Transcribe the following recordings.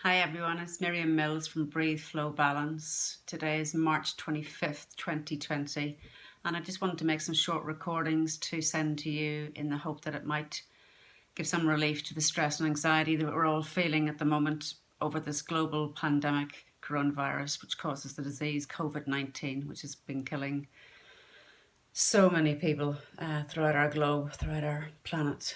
Hi everyone, it's Miriam Mills from Breathe Flow Balance. Today is March 25th, 2020, and I just wanted to make some short recordings to send to you in the hope that it might give some relief to the stress and anxiety that we're all feeling at the moment over this global pandemic coronavirus, which causes the disease COVID-19, which has been killing so many people throughout our globe, throughout our planet.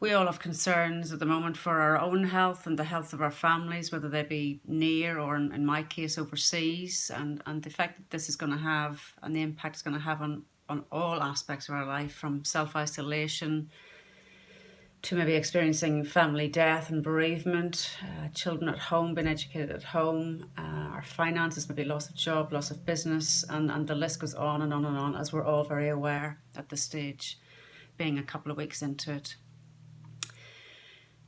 We all have concerns at the moment for our own health and the health of our families, whether they be near or in my case overseas, and the effect that this is going to have and the impact it's going to have on all aspects of our life, from self-isolation to maybe experiencing family death and bereavement, children at home being educated at home, our finances, maybe loss of job, loss of business, and the list goes on and on and on, as we're all very aware at this stage, being a couple of weeks into it.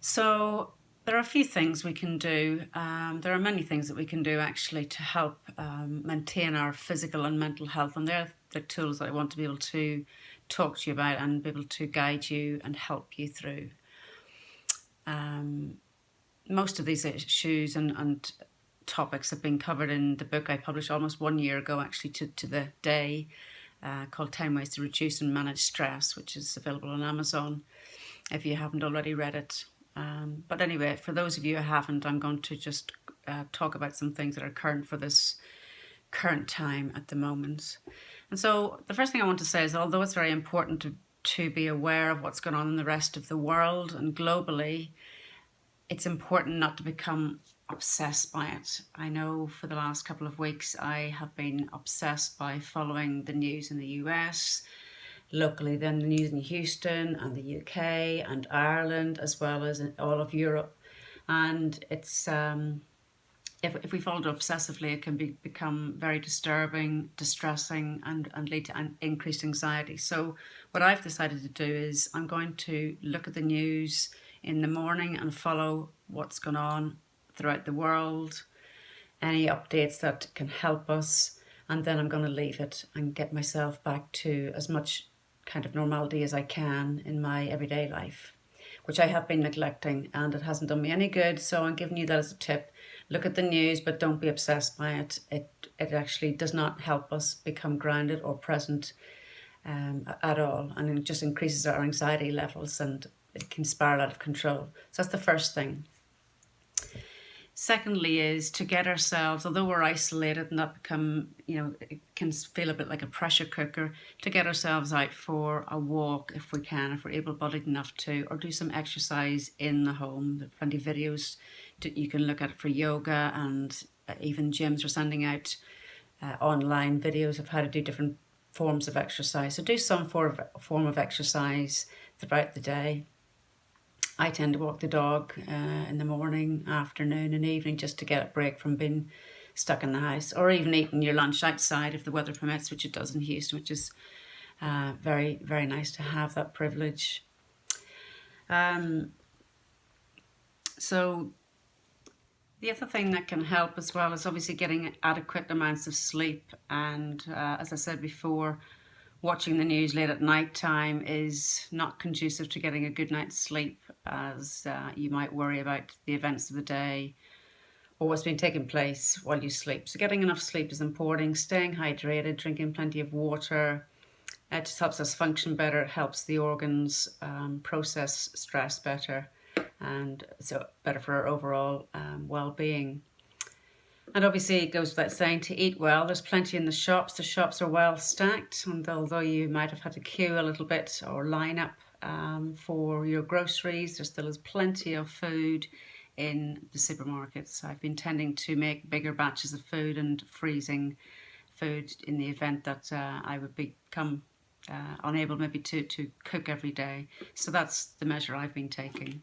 So there are a few things we can do. There are many things that we can do actually to help maintain our physical and mental health, and they're the tools that I want to be able to talk to you about and be able to guide you and help you through. Most of these issues and topics have been covered in the book I published almost 1 year ago, actually to the day, called 10 Ways to Reduce and Manage Stress, which is available on Amazon if you haven't already read it. But anyway, for those of you who haven't, I'm going to just talk about some things that are current for this current time at the moment. And so the first thing I want to say is, although it's very important to be aware of what's going on in the rest of the world and globally, it's important not to become obsessed by it. I know for the last couple of weeks I have been obsessed by following the news in the US, locally, then the news in Houston and the UK and Ireland, as well as in all of Europe. And it's if we follow it obsessively, it can become very disturbing, distressing, and lead to increased anxiety. So what I've decided to do is I'm going to look at the news in the morning and follow what's going on throughout the world, any updates that can help us, and then I'm going to leave it and get myself back to as much kind of normality as I can in my everyday life, which I have been neglecting, and it hasn't done me any good. So I'm giving you that as a tip. Look at the news, but don't be obsessed by it. It actually does not help us become grounded or present at all, and it just increases our anxiety levels and it can spiral out of control. So that's the first thing. Secondly is to get ourselves, although we're isolated and that it can feel a bit like a pressure cooker, to get ourselves out for a walk if we can, if we're able-bodied enough to, or do some exercise in the home. There are plenty of videos you can look at for yoga, and even gyms are sending out online videos of how to do different forms of exercise. So do some form of exercise throughout the day. I tend to walk the dog in the morning, afternoon and evening, just to get a break from being stuck in the house, or even eating your lunch outside if the weather permits, which it does in Houston, which is very, very nice to have that privilege. So the other thing that can help as well is obviously getting adequate amounts of sleep. And as I said before, watching the news late at night time is not conducive to getting a good night's sleep, as you might worry about the events of the day or what's been taking place while you sleep. So getting enough sleep is important. Staying hydrated, drinking plenty of water, it just helps us function better. It helps the organs process stress better, and so better for our overall well-being. And obviously it goes without saying to eat well. There's plenty in the shops. The shops are well stacked, and although you might have had to queue a little bit or line up for your groceries, there still is plenty of food in the supermarkets. I've been tending to make bigger batches of food and freezing food in the event that I would become unable maybe to cook every day. So that's the measure I've been taking.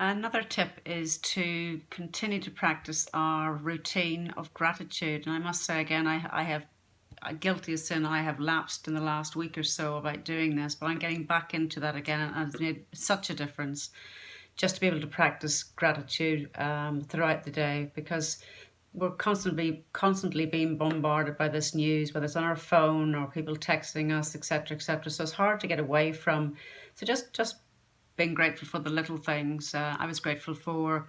Another tip is to continue to practice our routine of gratitude. And I must say again, I have, guilty as sin, I have lapsed in the last week or so about doing this, but I'm getting back into that again, and it's made such a difference just to be able to practice gratitude throughout the day, because we're constantly being bombarded by this news, whether it's on our phone or people texting us, etc., etc. So it's hard to get away from. So just being grateful for the little things. I was grateful for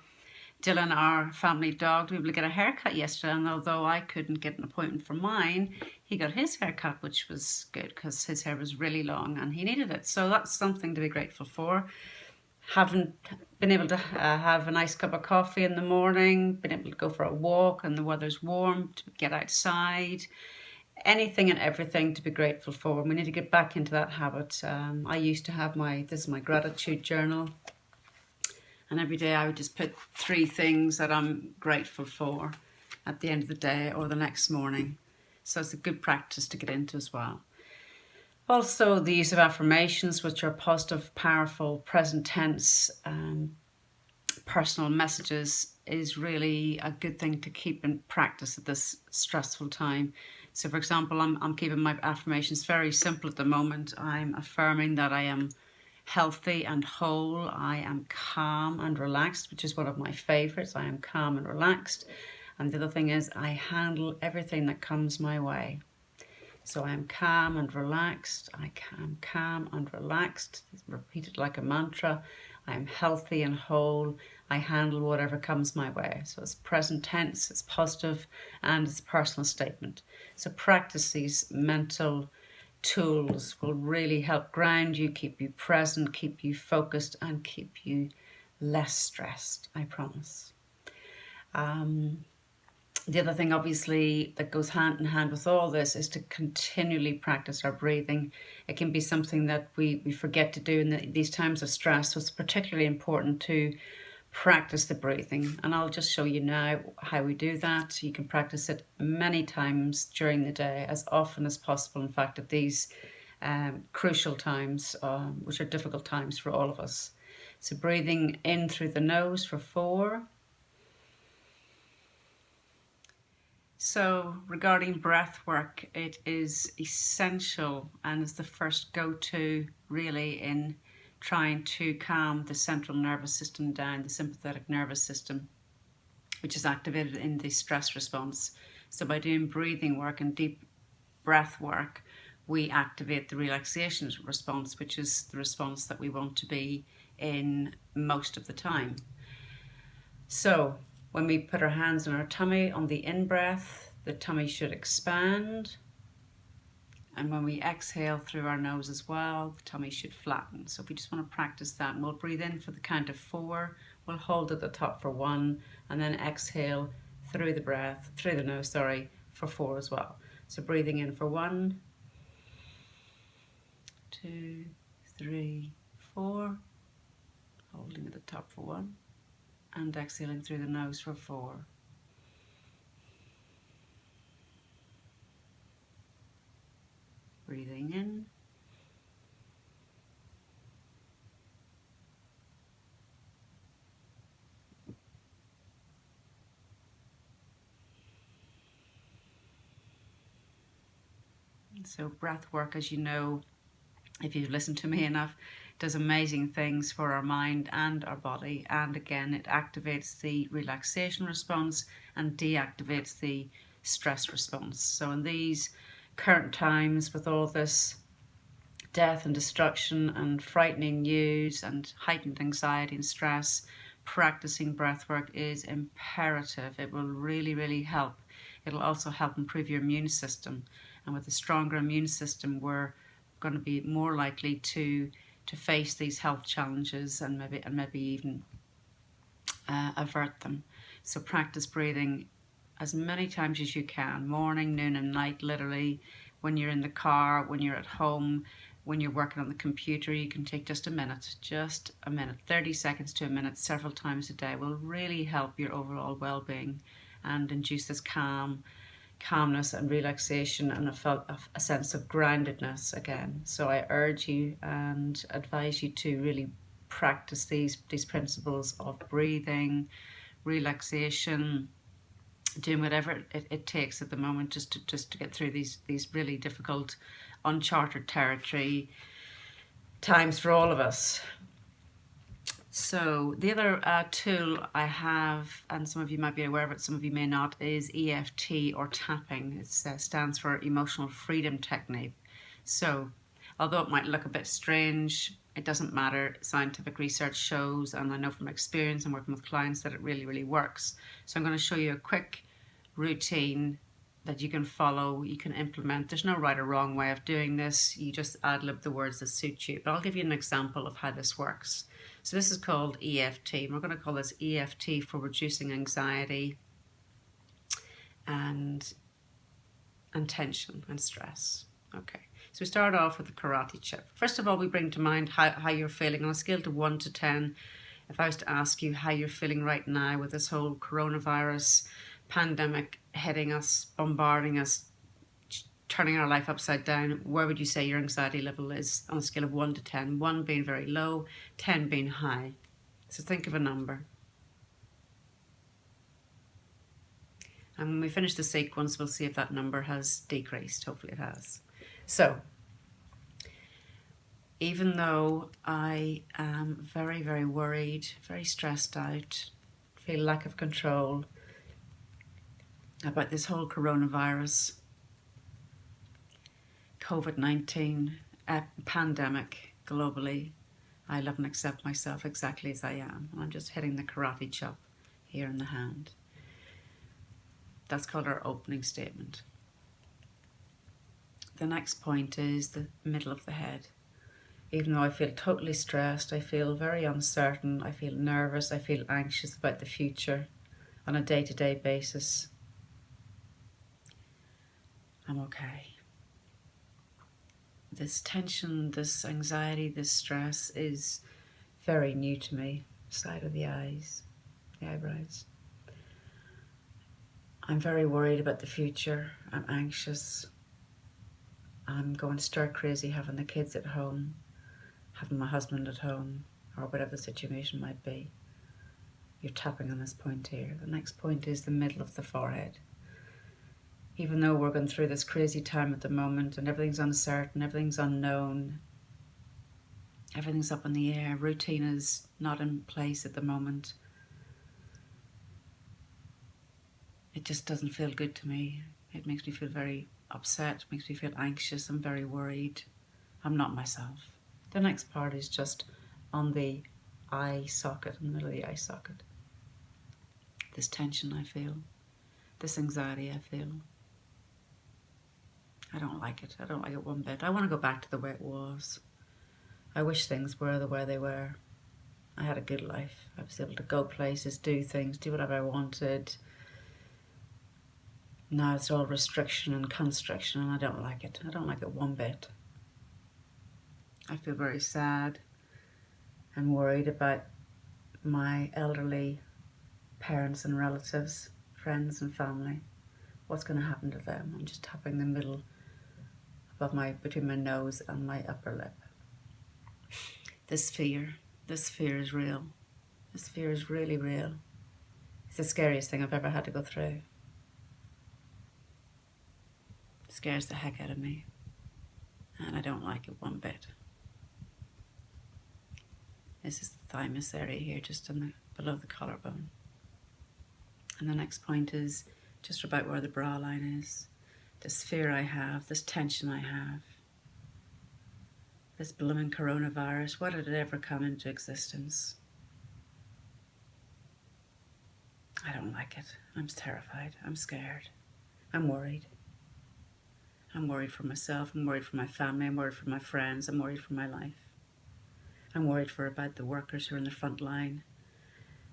Dylan, our family dog, to be able to get a haircut yesterday, and although I couldn't get an appointment for mine, he got his haircut, which was good because his hair was really long and he needed it. So that's something to be grateful for. Haven't been able to have a nice cup of coffee in the morning, been able to go for a walk and the weather's warm, to get outside. Anything and everything to be grateful for. We need to get back into that habit. I used to have this is my gratitude journal. And every day I would just put 3 things that I'm grateful for at the end of the day or the next morning. So it's a good practice to get into as well. Also, the use of affirmations, which are positive, powerful, present tense, personal messages, is really a good thing to keep in practice at this stressful time. So for example, I'm keeping my affirmations very simple at the moment. I'm affirming that I am healthy and whole. I am calm and relaxed, which is one of my favorites. I am calm and relaxed. And the other thing is I handle everything that comes my way. So I am calm and relaxed. I am calm and relaxed. Repeat it like a mantra. I am healthy and whole. I handle whatever comes my way. So it's present tense, it's positive, and it's a personal statement. So practice these mental tools will really help ground you, keep you present, keep you focused, and keep you less stressed, I promise. The other thing, obviously, that goes hand in hand with all this is to continually practice our breathing. It can be something that we forget to do in these times of stress, so it's particularly important to practice the breathing. And I'll just show you now how we do that. You can practice it many times during the day, as often as possible, in fact, at these crucial times, which are difficult times for all of us. So breathing in through the nose for 4. So regarding breath work, it is essential and is the first go-to really in trying to calm the central nervous system down, the sympathetic nervous system, which is activated in the stress response. So by doing breathing work and deep breath work, we activate the relaxation response, which is the response that we want to be in most of the time. So when we put our hands on our tummy on the in-breath, the tummy should expand. And when we exhale through our nose as well, the tummy should flatten. So if we just want to practice that, and we'll breathe in for the count of 4, we'll hold at the top for 1, and then exhale through the nose, for 4 as well. So breathing in for 1, 2, 3, 4, holding at the top for 1, and exhaling through the nose for 4. Breathing in. So breath work, as you know, if you've listened to me enough, does amazing things for our mind and our body. And again, it activates the relaxation response and deactivates the stress response. So in these current times, with all this death and destruction and frightening news and heightened anxiety and stress, practicing breath work is imperative. It will really, really help. It'll also help improve your immune system. And with a stronger immune system, we're going to be more likely to face these health challenges and maybe even avert them. So practice breathing as many times as you can, morning, noon and night, literally. When you're in the car, when you're at home, when you're working on the computer, you can take just a minute, 30 seconds to a minute, several times a day will really help your overall well-being and induce this calmness and relaxation and a sense of groundedness again. So I urge you and advise you to really practice these principles of breathing, relaxation, doing whatever it takes at the moment just to get through these really difficult, uncharted territory times for all of us. So the other tool I have, and some of you might be aware of it, some of you may not, is EFT or tapping. It stands for Emotional Freedom Technique. So although it might look a bit strange, It doesn't matter. Scientific research shows, and I know from experience and working with clients, that it really, really works. So I'm going to show you a quick routine that you can follow, you can implement. There's no right or wrong way of doing this. You just ad-lib the words that suit you. But I'll give you an example of how this works. So this is called EFT. We're going to call this EFT for reducing anxiety and tension and stress. Okay, so we start off with the karate chip. First of all, we bring to mind how you're feeling on a scale of 1 to 10. If I was to ask you how you're feeling right now with this whole coronavirus pandemic hitting us, bombarding us, turning our life upside down, where would you say your anxiety level is on a scale of 1 to 10? 1 being very low, 10 being high. So think of a number. And when we finish the sequence, we'll see if that number has decreased. Hopefully it has. So, even though I am very, very worried, very stressed out, feel lack of control about this whole coronavirus, COVID-19 pandemic globally, I love and accept myself exactly as I am. And I'm just hitting the karate chop here in the hand. That's called our opening statement. The next point is the middle of the head. Even though I feel totally stressed, I feel very uncertain, I feel nervous, I feel anxious about the future on a day-to-day basis, I'm okay. This tension, this anxiety, this stress is very new to me. Side of the eyes, the eyebrows. I'm very worried about the future. I'm anxious. I'm going stir crazy having the kids at home, having my husband at home, or whatever the situation might be. You're tapping on this point here. The next point is the middle of the forehead. Even though we're going through this crazy time at the moment and everything's uncertain, everything's unknown, everything's up in the air, routine is not in place at the moment, it just doesn't feel good to me. It makes me feel very upset, makes me feel anxious, I'm very worried. I'm not myself. The next part is just on the eye socket, in the middle of the eye socket. This tension I feel, this anxiety I feel. I don't like it. I don't like it one bit. I want to go back to the way it was. I wish things were the way they were. I had a good life. I was able to go places, do things, do whatever I wanted. Now it's all restriction and constriction, and I don't like it. I don't like it one bit. I feel very sad and worried about my elderly parents and relatives, friends and family. What's going to happen to them? I'm just tapping the middle between my nose and my upper lip. This fear is real. This fear is really real. It's the scariest thing I've ever had to go through. It scares the heck out of me, and I don't like it one bit. This is the thymus area here, just below the collarbone. And the next point is just about where the bra line is. This fear I have, this tension I have, this blooming coronavirus, why did it ever come into existence? I don't like it. I'm terrified. I'm scared. I'm worried. I'm worried for myself. I'm worried for my family. I'm worried for my friends. I'm worried for my life. I'm worried about the workers who are in the front line.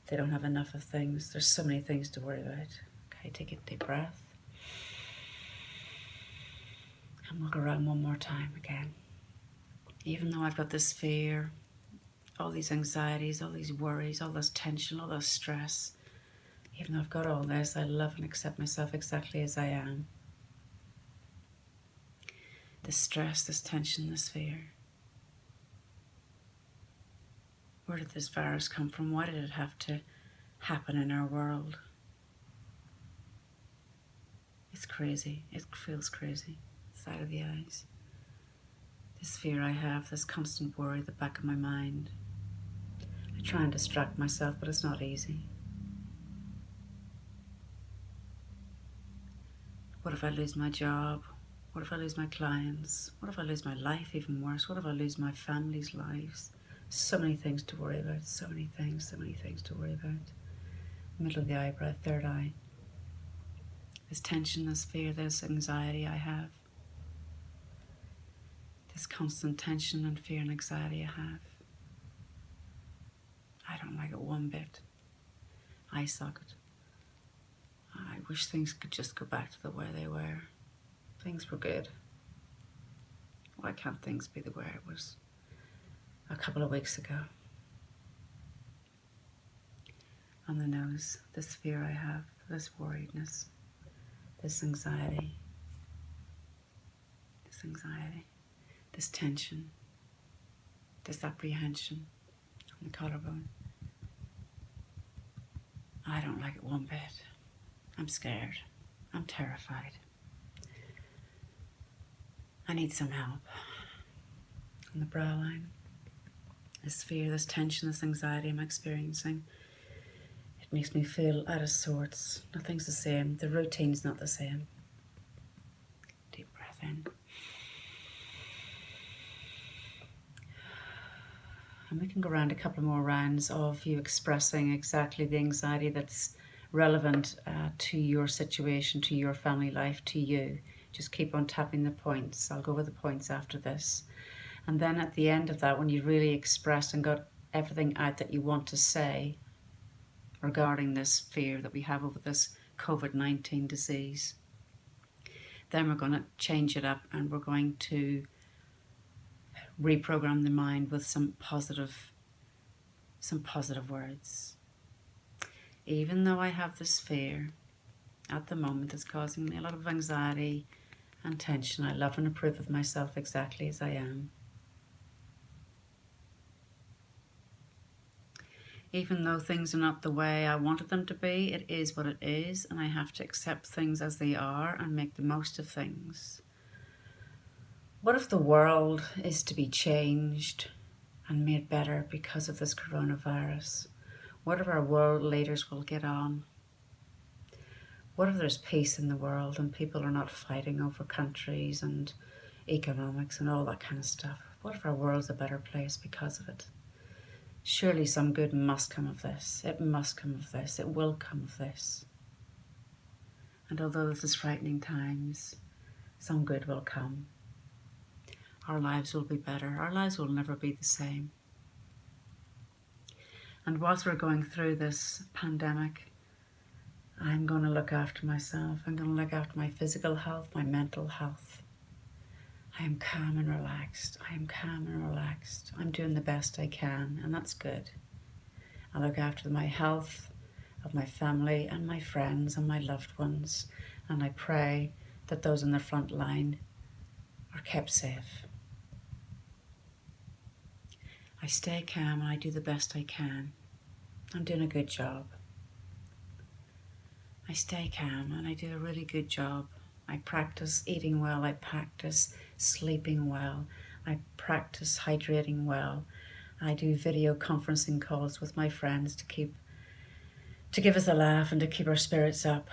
They don't have enough of things. There's so many things to worry about. Okay, take a deep breath. And we'll go around one more time again. Even though I've got this fear, all these anxieties, all these worries, all this tension, all this stress, even though I've got all this, I love and accept myself exactly as I am. This stress, this tension, this fear. Where did this virus come from? Why did it have to happen in our world? It's crazy. It feels crazy. Side of the eyes. This fear I have, this constant worry at the back of my mind. I try and distract myself, but it's not easy. What if I lose my job? What if I lose my clients? What if I lose my life? Even worse, what if I lose my family's lives? So many things to worry about, so many things to worry about. Middle of the eyebrow, third eye. This tension, this fear, this anxiety I have. This constant tension and fear and anxiety I have. I don't like it one bit. Eye socket. I wish things could just go back to the way they were. Things were good. Why can't things be the way it was a couple of weeks ago? On the nose, this fear I have, this worriedness, this anxiety, this tension, this apprehension on the collarbone. I don't like it one bit. I'm scared. I'm terrified. I need some help. On the brow line, this fear, this tension, this anxiety I'm experiencing, it makes me feel out of sorts. Nothing's the same. The routine's not the same. Deep breath in. And we can go around a couple more rounds of you expressing exactly the anxiety that's relevant to your situation, to your family life, to you. Just keep on tapping the points. I'll go with the points after this. And then at the end of that, when you really expressed and got everything out that you want to say regarding this fear that we have over this COVID-19 disease, then we're going to change it up and we're going to reprogram the mind with some positive words. Even though I have this fear at the moment, it's causing me a lot of anxiety and tension. I love and approve of myself exactly as I am. Even though things are not the way I wanted them to be, it is what it is, and I have to accept things as they are and make the most of things. What if the world is to be changed and made better because of this coronavirus? What if our world leaders will get on? What if there's peace in the world and people are not fighting over countries and economics and all that kind of stuff? What if our world's a better place because of it? Surely some good must come of this. It must come of this. It will come of this. And although this is frightening times, some good will come. Our lives will be better. Our lives will never be the same. And whilst we're going through this pandemic, I'm going to look after myself. I'm going to look after my physical health, my mental health. I am calm and relaxed. I am calm and relaxed. I'm doing the best I can, and that's good. I look after my health of my family and my friends and my loved ones, and I pray that those on the front line are kept safe. I stay calm and I do the best I can. I'm doing a good job. I stay calm and I do a really good job. I practice eating well. I practice sleeping well. I practice hydrating well. I do video conferencing calls with my friends to give us a laugh and to keep our spirits up.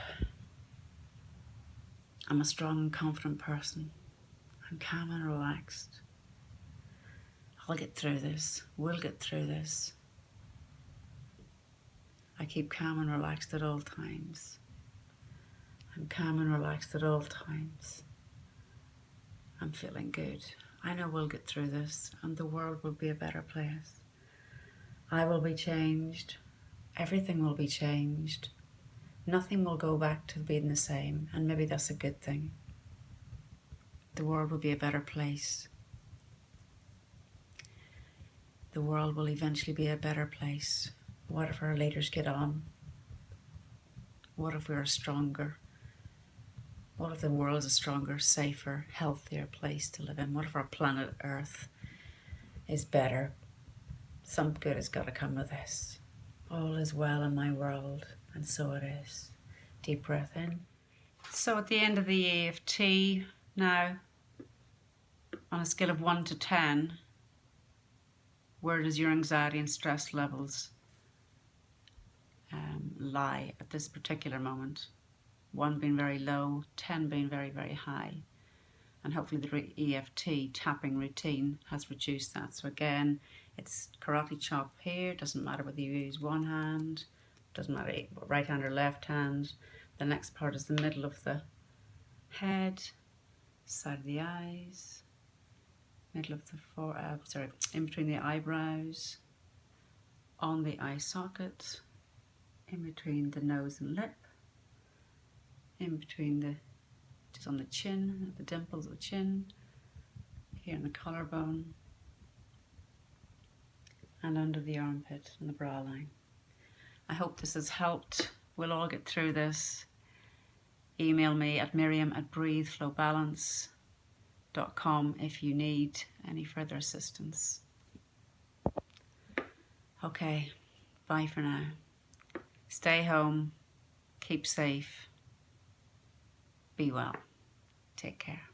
I'm a strong and confident person. I'm calm and relaxed. I'll get through this. We'll get through this. I keep calm and relaxed at all times. I'm calm and relaxed at all times. I'm feeling good. I know we'll get through this and the world will be a better place. I will be changed. Everything will be changed. Nothing will go back to being the same, and maybe that's a good thing. The world will be a better place. The world will eventually be a better place. What if our leaders get on? What if we're stronger? What if the world is a stronger, safer, healthier place to live in? What if our planet Earth is better? Some good has got to come of this. All is well in my world, and so it is. Deep breath in. So at the end of the EFT now, on a scale of 1 to 10, where does your anxiety and stress levels lie at this particular moment? 1 being very low, 10 being very, very high. and hopefully the EFT tapping routine has reduced that. So again, it's karate chop here. Doesn't matter whether you use one hand, doesn't matter right hand or left hand. The next part is the middle of the head, side of the eyes, middle of the in between the eyebrows, on the eye socket, in between the nose and lip, in between just on the chin, the dimples of the chin, here in the collarbone, and under the armpit and the bra line. I hope this has helped. We'll all get through this. Email me at miriam@breatheflowbalance.com if you need any further assistance. Okay, bye for now. Stay home, keep safe, be well, take care.